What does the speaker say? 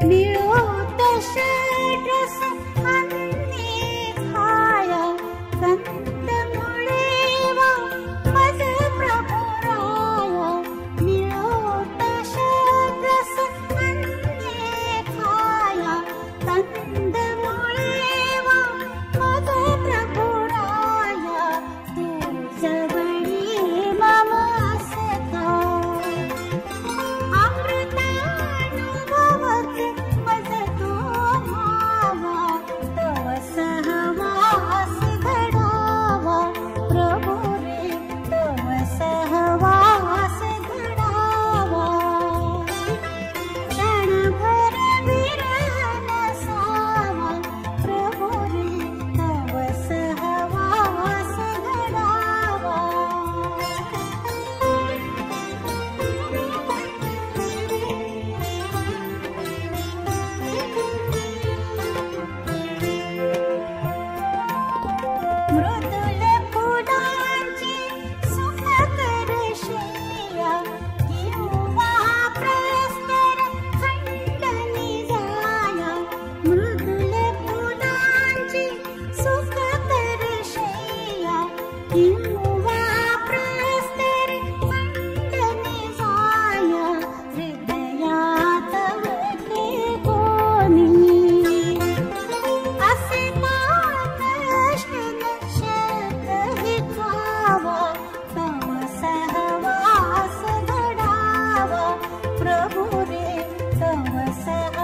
मिळोत षड्रस अन्ने खाया संत मुळेवा पद प्रभु राया मिळोत षड्रस अन्ने खाया संत मुळेवा पद प्रभु राया तुझवळी मम असता अमृतानुभवते मज तो भावा तव सहवास घडावा प्रभु रे तव सहवास घडावा क्षणभर विरह नसावा प्रभु रे तव सहवास घडावा मृदुल फुलांची सुखकर शय्या किंवा प्रस्तर खंडनी जाया मृदुल फुलांची सुखकर शय्या किंवा प्रस्तर खंडनी जाया हृदयात वटे कोणी असता कष्ट नशक हितावा तव सहवास घडावा प्रभु रे तव सहवास